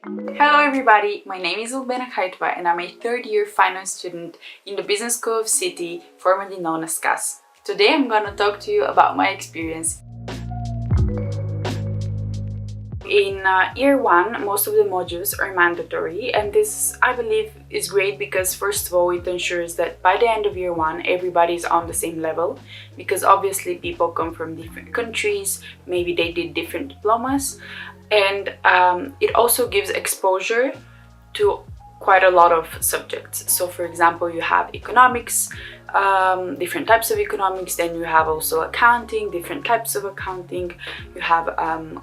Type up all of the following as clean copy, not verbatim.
Hello everybody, my name is Albena and I'm a third-year finance student in the Business School of City, formerly known as CAS. Today I'm gonna talk to you about my experience. In year one, most of the modules are mandatory, and this, I believe, is great because first of all, it ensures that by the end of year one, everybody is on the same level, because obviously people come from different countries, maybe they did different diplomas, and it also gives exposure to quite a lot of subjects. So for example, you have economics, different types of economics, then you have also accounting, different types of accounting, you have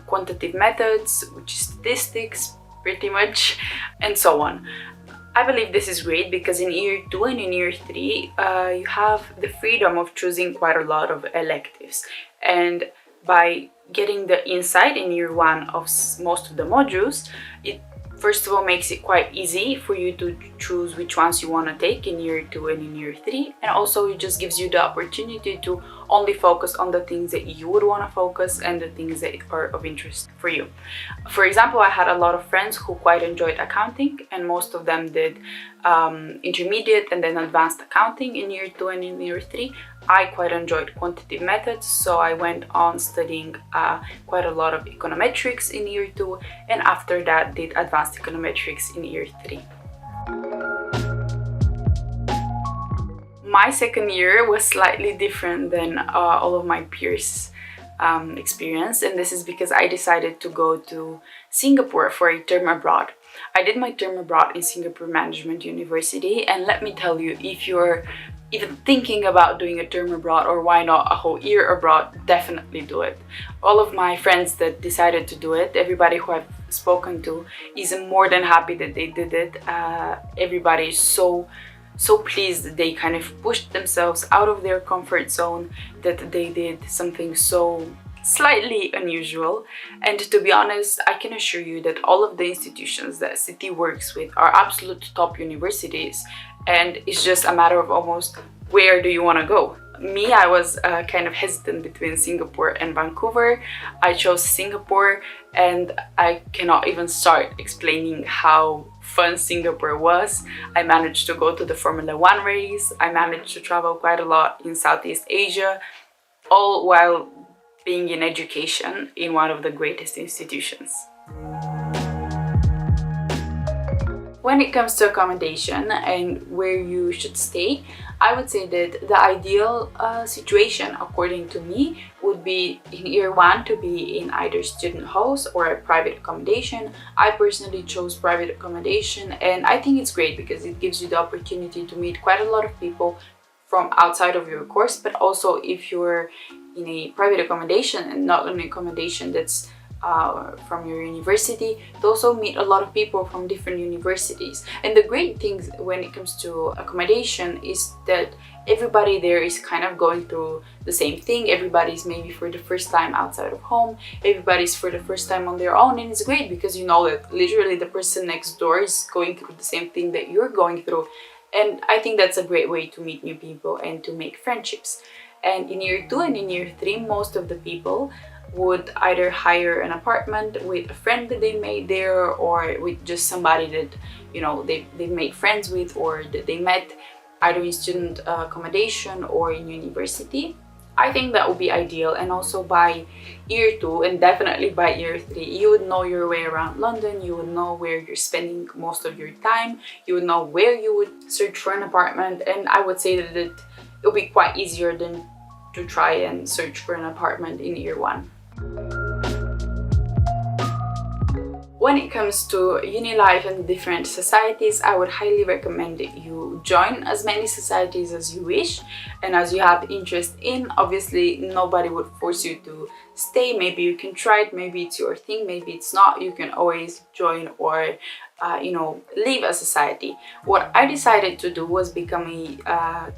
quantitative methods, which is statistics pretty much, and so on. I believe this is great because in year 2 and in year 3 you have the freedom of choosing quite a lot of electives, and by getting the insight in year 1 of most of the modules, it first of all makes it quite easy for you to choose which ones you want to take in year 2 and in year 3, and also it just gives you the opportunity to only focus on the things that you would want to focus and the things that are of interest for you. For example, I had a lot of friends who quite enjoyed accounting, and most of them did intermediate and then advanced accounting in year 2 and in year 3. I quite enjoyed quantitative methods, so I went on studying quite a lot of econometrics in year 2, and after that did advanced econometrics in year 3. My second year was slightly different than all of my peers' experience, and this is because I decided to go to Singapore for a term abroad. I did my term abroad in Singapore Management University, and let me tell you, if you're even thinking about doing a term abroad, or why not a whole year abroad, definitely do it. All of my friends that decided to do it, everybody who I've spoken to, is more than happy that they did it. Everybody is so pleased that they kind of pushed themselves out of their comfort zone, that they did something so slightly unusual. And to be honest, I can assure you that all of the institutions that City works with are absolute top universities, and it's just a matter of almost where do you want to go. Me, I was kind of hesitant between Singapore and Vancouver. I chose Singapore, and I cannot even start explaining how fun Singapore was. I managed to go to the Formula 1 race, I managed to travel quite a lot in Southeast Asia, all while being in education in one of the greatest institutions. When it comes to accommodation and where you should stay, I would say that the ideal situation, according to me, would be in year 1 to be in either student halls or a private accommodation. I personally chose private accommodation, and I think it's great because it gives you the opportunity to meet quite a lot of people from outside of your course, but also if you're in a private accommodation and not an accommodation that's from your university, to also meet a lot of people from different universities. And the great thing when it comes to accommodation is that everybody there is kind of going through the same thing. Everybody's maybe for the first time outside of home, everybody's for the first time on their own, and it's great because you know that literally the person next door is going through the same thing that you're going through. And I think that's a great way to meet new people and to make friendships. And in year 2 and in year 3, most of the people would either hire an apartment with a friend that they made there, or with just somebody that, you know, they made friends with, or that they met either in student accommodation or in university. I think that would be ideal. And also by year 2 and definitely by year 3, you would know your way around London, you would know where you're spending most of your time, you would know where you would search for an apartment, and I would say that it would be quite easier than to try and search for an apartment in year 1. When it comes to uni life and different societies, I would highly recommend that you join as many societies as you wish and as you have interest in. Obviously, nobody would force you to stay. Maybe you can try it, maybe it's your thing, maybe it's not. You can always join or leave a society. What I decided to do was become a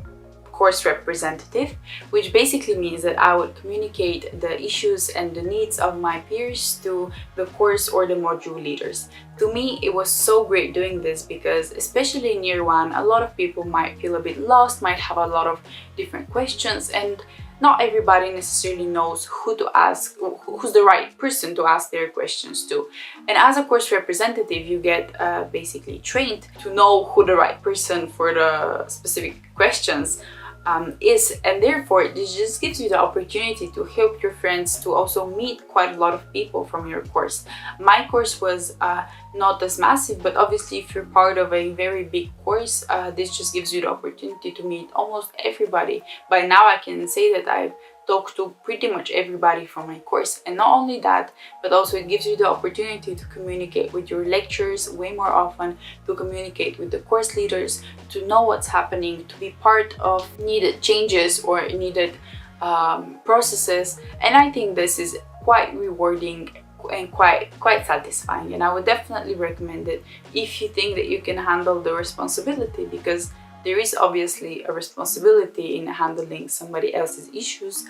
course representative, which basically means that I would communicate the issues and the needs of my peers to the course or the module leaders. To me, it was so great doing this because especially in year 1, a lot of people might feel a bit lost, might have a lot of different questions, and not everybody necessarily knows who to ask, who's the right person to ask their questions to. And as a course representative, you get basically trained to know who the right person for the specific questions is, and therefore this just gives you the opportunity to help your friends to also meet quite a lot of people from your course. My course was not as massive, but obviously if you're part of a very big course, this just gives you the opportunity to meet almost everybody. By now I can say that I've talked to pretty much everybody from my course, and not only that, but also it gives you the opportunity to communicate with your lecturers way more often, to communicate with the course leaders, to know what's happening, to be part of needed changes or needed processes. And I think this is quite rewarding and quite satisfying, and I would definitely recommend it if you think that you can handle the responsibility, because there is obviously a responsibility in handling somebody else's issues.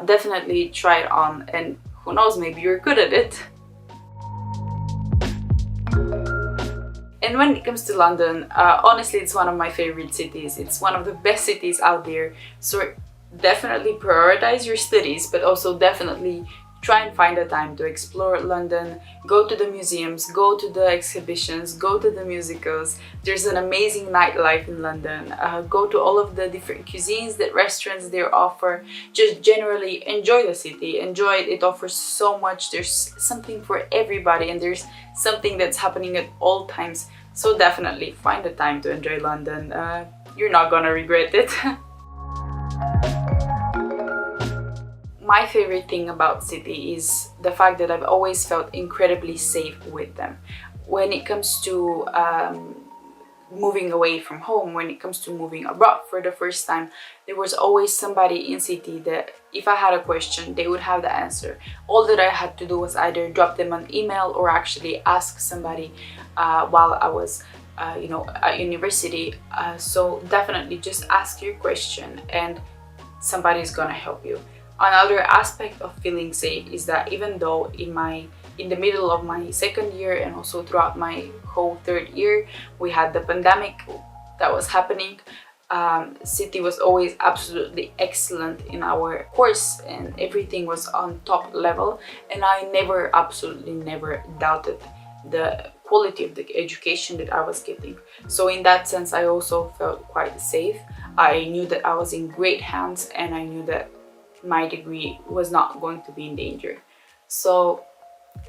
Definitely try it on, and who knows, maybe you're good at it. And when it comes to London, honestly, it's one of my favorite cities. It's one of the best cities out there. So definitely prioritize your studies, but also definitely try and find a time to explore London, go to the museums, go to the exhibitions, go to the musicals. There's an amazing nightlife in London. Go to all of the different cuisines that restaurants there offer. Just generally enjoy the city, enjoy it. It offers so much. There's something for everybody, and there's something that's happening at all times. So definitely find the time to enjoy London. You're not gonna regret it. My favorite thing about city is the fact that I've always felt incredibly safe with them. When it comes to moving away from home, when it comes to moving abroad for the first time, there was always somebody in city that if I had a question, they would have the answer. All that I had to do was either drop them an email or actually ask somebody while I was at university. So definitely just ask your question and somebody's gonna help you. Another aspect of feeling safe is that even though in the middle of my second year and also throughout my whole third year, we had the pandemic that was happening, City was always absolutely excellent in our course, and everything was on top level, and I absolutely never doubted the quality of the education that I was getting. So in that sense, I also felt quite safe. I knew that I was in great hands, and I knew that my degree was not going to be in danger. So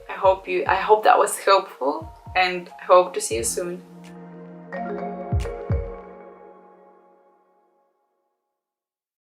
I hope that was helpful, and I hope to see you soon.